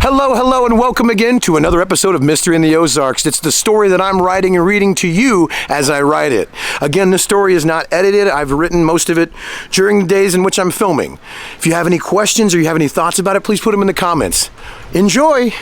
Hello, hello, and welcome again to another episode of Mystery in the Ozarks. It's the story that I'm writing and reading to you as I write it. Again, this story is not edited. I've written most of it during the days in which I'm filming. If you have any questions or you have any thoughts about it, please put them in the comments. Enjoy!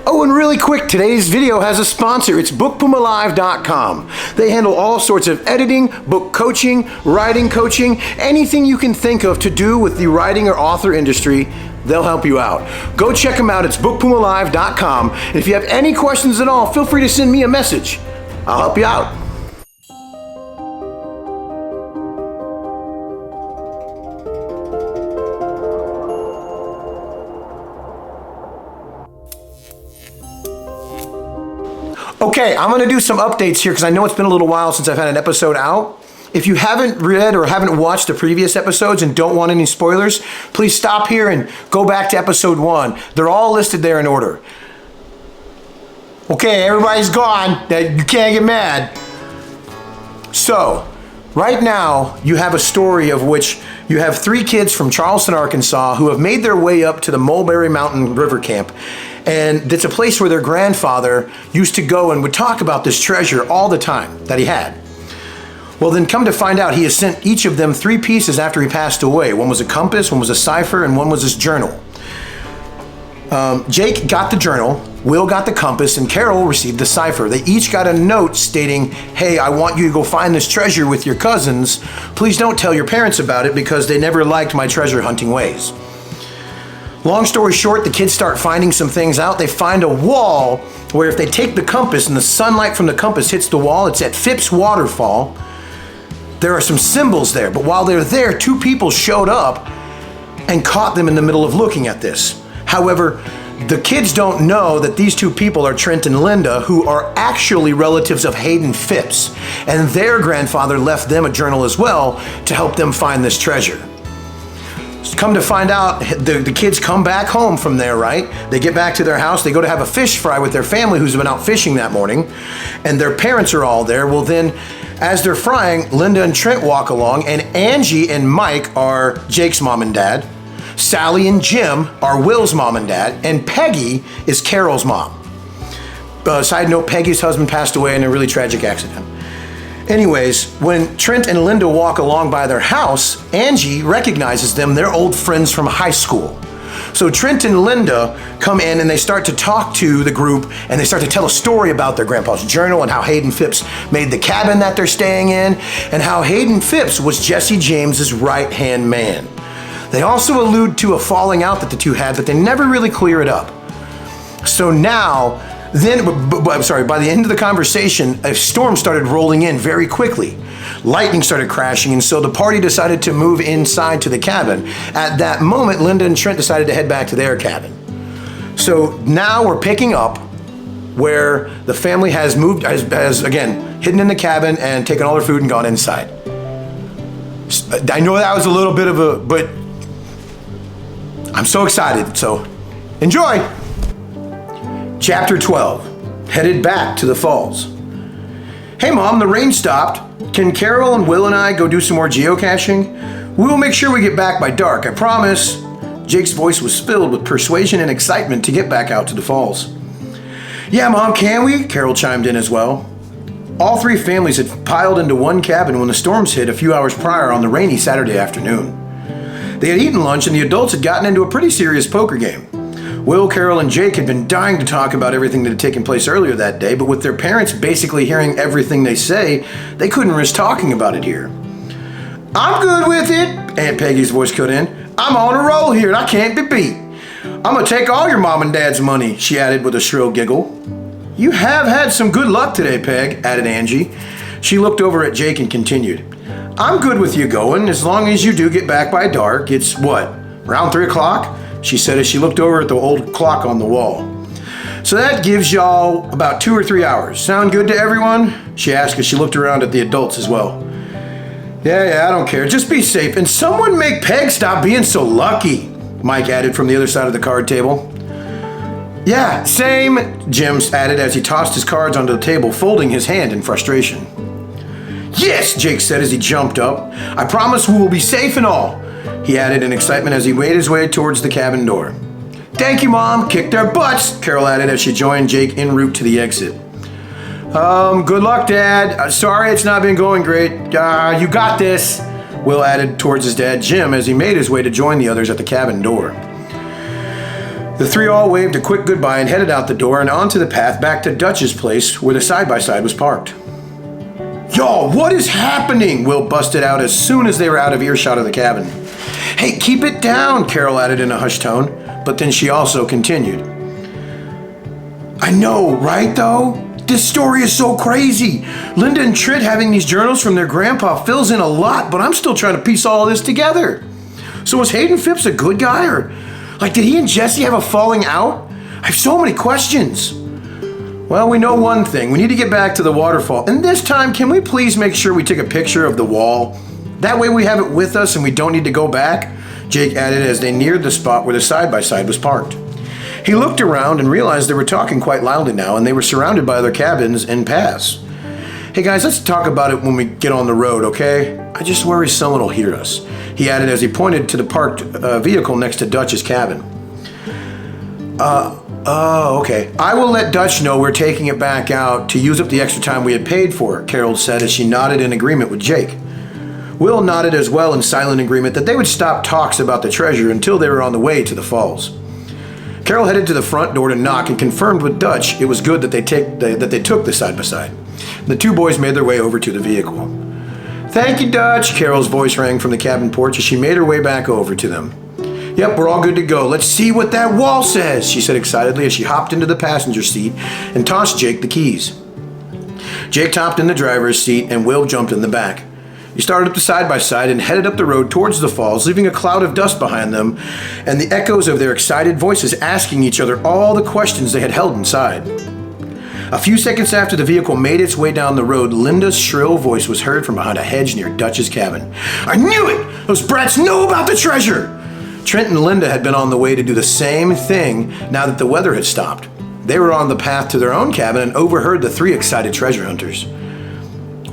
Oh, and really quick, today's video has a sponsor. It's bookboomalive.com. They handle all sorts of editing, book coaching, writing coaching, anything you can think of to do with the writing or author industry. They'll help you out. Go check them out. It's bookboomalive.com. And if you have any questions at all, feel free to send me a message. I'll help you out. Okay, I'm going to do some updates here because I know it's been a little while since I've had an episode out. If you haven't read or haven't watched the previous episodes and don't want any spoilers, please stop here and go back to episode 1. They're all listed there in order. Okay, everybody's gone. You can't get mad. So, right now, you have a story of which you have 3 kids from Charleston, Arkansas, who have made their way up to the Mulberry Mountain River Camp. And it's a place where their grandfather used to go and would talk about this treasure all the time that he had. Well, then come to find out, he has sent each of them 3 pieces after he passed away. One was a compass, one was a cipher, and one was his journal. Jake got the journal, Will got the compass, and Carol received the cipher. They each got a note stating, hey, I want you to go find this treasure with your cousins. Please don't tell your parents about it because they never liked my treasure hunting ways. Long story short, the kids start finding some things out. They find a wall where if they take the compass and the sunlight from the compass hits the wall, it's at Phipps Waterfall. There are some symbols there, but while they're there, 2 people showed up and caught them in the middle of looking at this. However, the kids don't know that these 2 people are Trent and Linda, who are actually relatives of Hayden Phipps, and their grandfather left them a journal as well to help them find this treasure. Come to find out, the kids come back home from there, right? They get back to their house, they go to have a fish fry with their family who's been out fishing that morning, and their parents are all there. Well then, as they're frying, Linda and Trent walk along, and Angie and Mike are Jake's mom and dad, Sally and Jim are Will's mom and dad, and Peggy is Carol's mom. Side note, Peggy's husband passed away in a really tragic accident. Anyways, when Trent and Linda walk along by their house, Angie recognizes them. They're old friends from high school. So Trent and Linda come in and they start to talk to the group and they start to tell a story about their grandpa's journal and how Hayden Phipps made the cabin that they're staying in and how Hayden Phipps was Jesse James's right-hand man. They also allude to a falling out that the 2 had, but they never really clear it up. So now, by the end of the conversation, a storm started rolling in very quickly. Lightning started crashing, and so the party decided to move inside to the cabin. At that moment, Linda and Trent decided to head back to their cabin. So now we're picking up where the family has moved, has again, hidden in the cabin and taken all their food and gone inside. I know that was a little bit of but I'm so excited, so enjoy! Chapter 12, headed back to the falls. Hey Mom, the rain stopped. Can Carol and Will and I go do some more geocaching? We'll make sure we get back by dark, I promise. Jake's voice was filled with persuasion and excitement to get back out to the falls. Yeah Mom, can we? Carol chimed in as well. All 3 families had piled into one cabin when the storms hit a few hours prior on the rainy Saturday afternoon. They had eaten lunch and the adults had gotten into a pretty serious poker game. Will, Carol, and Jake had been dying to talk about everything that had taken place earlier that day, but with their parents basically hearing everything they say, they couldn't risk talking about it here. I'm good with it, Aunt Peggy's voice cut in. I'm on a roll here and I can't be beat. I'm gonna take all your mom and dad's money, she added with a shrill giggle. You have had some good luck today, Peg, added Angie. She looked over at Jake and continued. I'm good with you going, as long as you do get back by dark. It's what, around 3 o'clock? She said as she looked over at the old clock on the wall. So that gives y'all about 2 or 3 hours. Sound good to everyone? She asked as she looked around at the adults as well. Yeah, I don't care. Just be safe. And someone make Peg stop being so lucky, Mike added from the other side of the card table. Yeah, same, Jim added as he tossed his cards onto the table, folding his hand in frustration. Yes, Jake said as he jumped up. I promise we will be safe and all, he added in excitement as he made his way towards the cabin door. Thank you, Mom. Kick their butts, Carol added as she joined Jake en route to the exit. Good luck, Dad. Sorry it's not been going great. You got this, Will added towards his dad, Jim, as he made his way to join the others at the cabin door. The three all waved a quick goodbye and headed out the door and onto the path back to Dutch's place where the side-by-side was parked. Y'all, what is happening? Will busted out as soon as they were out of earshot of the cabin. Hey, keep it down, Carol added in a hushed tone, but then she also continued. I know, right though? This story is so crazy. Linda and Trent having these journals from their grandpa fills in a lot, but I'm still trying to piece all this together. So was Hayden Phipps a good guy, or did he and Jesse have a falling out? I have so many questions. Well, we know one thing. We need to get back to the waterfall. And this time, can we please make sure we take a picture of the wall? That way we have it with us and we don't need to go back, Jake added as they neared the spot where the side-by-side was parked. He looked around and realized they were talking quite loudly now, and they were surrounded by other cabins and paths. Hey guys, let's talk about it when we get on the road, okay? I just worry someone will hear us, he added as he pointed to the parked vehicle next to Dutch's cabin. Okay. I will let Dutch know we're taking it back out to use up the extra time we had paid for, Carol said as she nodded in agreement with Jake. Will nodded as well in silent agreement that they would stop talks about the treasure until they were on the way to the falls. Carol headed to the front door to knock and confirmed with Dutch it was good that they took the side-by-side. The two boys made their way over to the vehicle. Thank you, Dutch, Carol's voice rang from the cabin porch as she made her way back over to them. Yep, we're all good to go. Let's see what that wall says, she said excitedly as she hopped into the passenger seat and tossed Jake the keys. Jake hopped in the driver's seat and Will jumped in the back. He started up the side-by-side and headed up the road towards the falls, leaving a cloud of dust behind them and the echoes of their excited voices asking each other all the questions they had held inside. A few seconds after the vehicle made its way down the road, Linda's shrill voice was heard from behind a hedge near Dutch's cabin. I knew it! Those brats know about the treasure! Trent and Linda had been on the way to do the same thing now that the weather had stopped. They were on the path to their own cabin and overheard the three excited treasure hunters.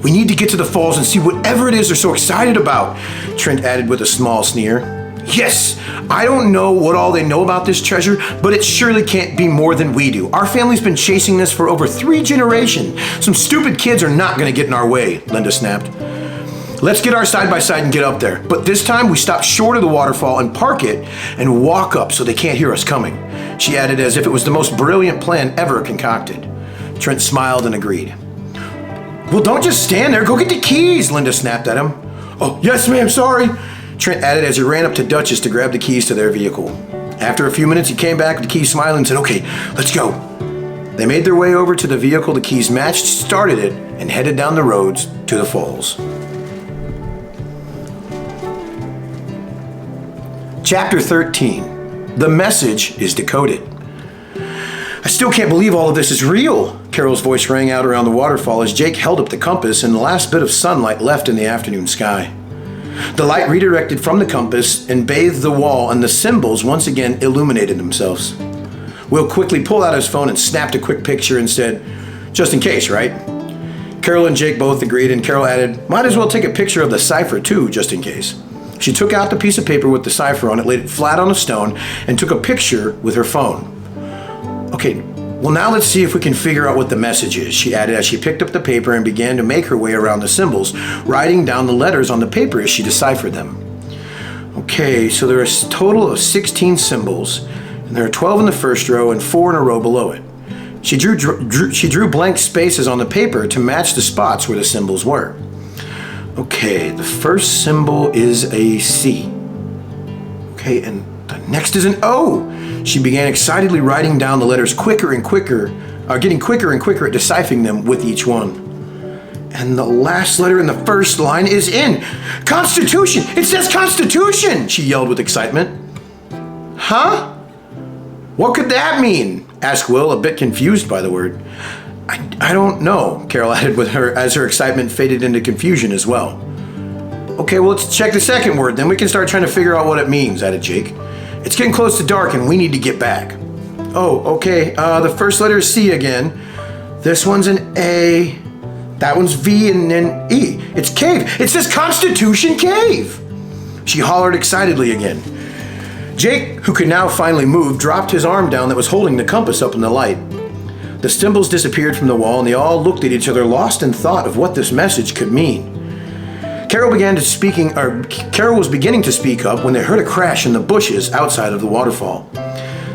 We need to get to the falls and see whatever it is they're so excited about, Trent added with a small sneer. Yes, I don't know what all they know about this treasure, but it surely can't be more than we do. Our family's been chasing this for over 3 generations. Some stupid kids are not going to get in our way, Linda snapped. Let's get our side-by-side and get up there. But this time we stop short of the waterfall and park it and walk up so they can't hear us coming, she added as if it was the most brilliant plan ever concocted. Trent smiled and agreed. Well, don't just stand there. Go get the keys, Linda snapped at him. Oh, yes, ma'am, sorry, Trent added as he ran up to Duchess to grab the keys to their vehicle. After a few minutes, he came back with the keys smiling and said, okay, let's go. They made their way over to the vehicle the keys matched, started it, and headed down the roads to the falls. Chapter 13. The message is decoded. I still can't believe all of this is real, Carol's voice rang out around the waterfall as Jake held up the compass and the last bit of sunlight left in the afternoon sky. The light redirected from the compass and bathed the wall, and the symbols once again illuminated themselves. Will quickly pulled out his phone and snapped a quick picture and said, just in case, right? Carol and Jake both agreed, and Carol added, might as well take a picture of the cipher too, just in case. She took out the piece of paper with the cipher on it, laid it flat on a stone, and took a picture with her phone. Okay, well now let's see if we can figure out what the message is, she added as she picked up the paper and began to make her way around the symbols, writing down the letters on the paper as she deciphered them. Okay, so there are a total of 16 symbols, and there are 12 in the first row and 4 in a row below it. She drew blank spaces on the paper to match the spots where the symbols were. Okay, the first symbol is a C. Okay, and the next is an O. She began excitedly writing down the letters getting quicker and quicker at deciphering them with each one. And the last letter in the first line is N. Constitution! It says Constitution! She yelled with excitement. Huh? What could that mean? Asked Will, a bit confused by the word. I don't know, Carol added with her as her excitement faded into confusion as well. Okay, well let's check the second word, then we can start trying to figure out what it means, added Jake. It's getting close to dark and we need to get back. Oh, okay, the first letter is C again. This one's an A. That one's V and then E. It's cave. It says Constitution Cave. She hollered excitedly again. Jake, who could now finally move, dropped his arm down that was holding the compass up in the light. The symbols disappeared from the wall, and they all looked at each other, lost in thought of what this message could mean. Carol was beginning to speak up when they heard a crash in the bushes outside of the waterfall.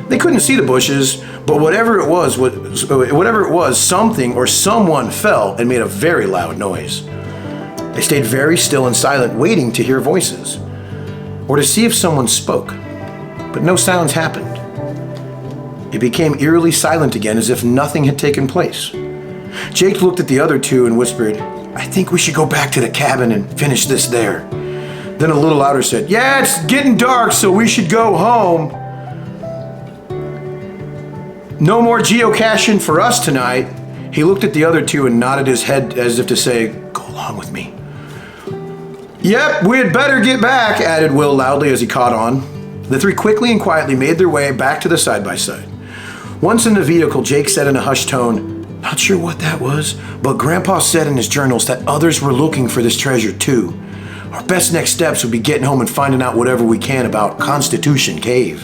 They couldn't see the bushes, but whatever it was, something or someone fell and made a very loud noise. They stayed very still and silent, waiting to hear voices or to see if someone spoke, but no sounds happened. It became eerily silent again, as if nothing had taken place. Jake looked at the other two and whispered, "I think we should go back to the cabin and finish this there." Then a little louder said, "Yeah, it's getting dark, so we should go home. No more geocaching for us tonight." He looked at the other two and nodded his head as if to say, "Go along with me." "Yep, we had better get back," added Will loudly as he caught on. The three quickly and quietly made their way back to the side-by-side. Once in the vehicle, Jake said in a hushed tone, "Not sure what that was, but Grandpa said in his journals that others were looking for this treasure too. Our best next steps would be getting home and finding out whatever we can about Constitution Cave."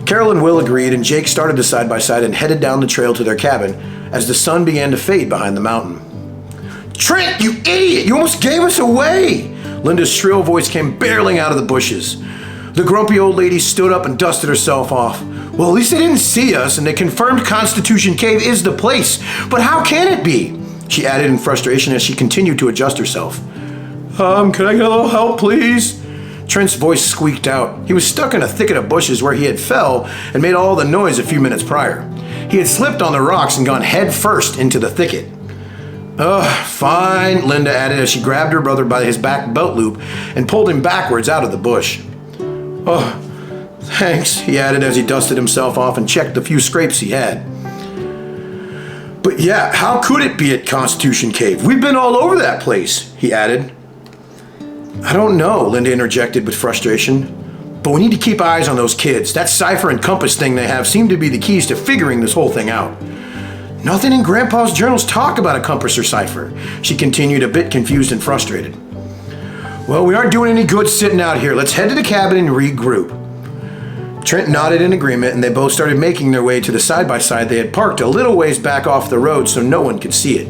Carol and Will agreed, and Jake started the side-by-side and headed down the trail to their cabin as the sun began to fade behind the mountain. "Trent, you idiot! You almost gave us away!" Linda's shrill voice came barreling out of the bushes. The grumpy old lady stood up and dusted herself off. "Well, at least they didn't see us, and they confirmed Constitution Cave is the place. But how can it be?" she added in frustration as she continued to adjust herself. Can I get a little help, please?" Trent's voice squeaked out. He was stuck in a thicket of bushes where he had fell and made all the noise a few minutes prior. He had slipped on the rocks and gone head first into the thicket. Fine," Linda added as she grabbed her brother by his back belt loop and pulled him backwards out of the bush. "Oh, thanks," he added as he dusted himself off and checked the few scrapes he had. "But yeah, how could it be at Constitution Cave? We've been all over that place," he added. "I don't know," Linda interjected with frustration. "But we need to keep eyes on those kids. That cipher and compass thing they have seem to be the keys to figuring this whole thing out." "Nothing in Grandpa's journals talk about a compass or cipher," she continued, a bit confused and frustrated. "Well, we aren't doing any good sitting out here. Let's head to the cabin and regroup." Trent nodded in agreement, and they both started making their way to the side-by-side they had parked a little ways back off the road so no one could see it.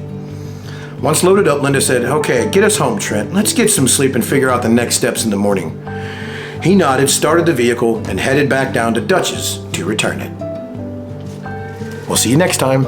Once loaded up, Linda said, "Okay, get us home, Trent. Let's get some sleep and figure out the next steps in the morning." He nodded, started the vehicle, and headed back down to Dutch's to return it. We'll see you next time.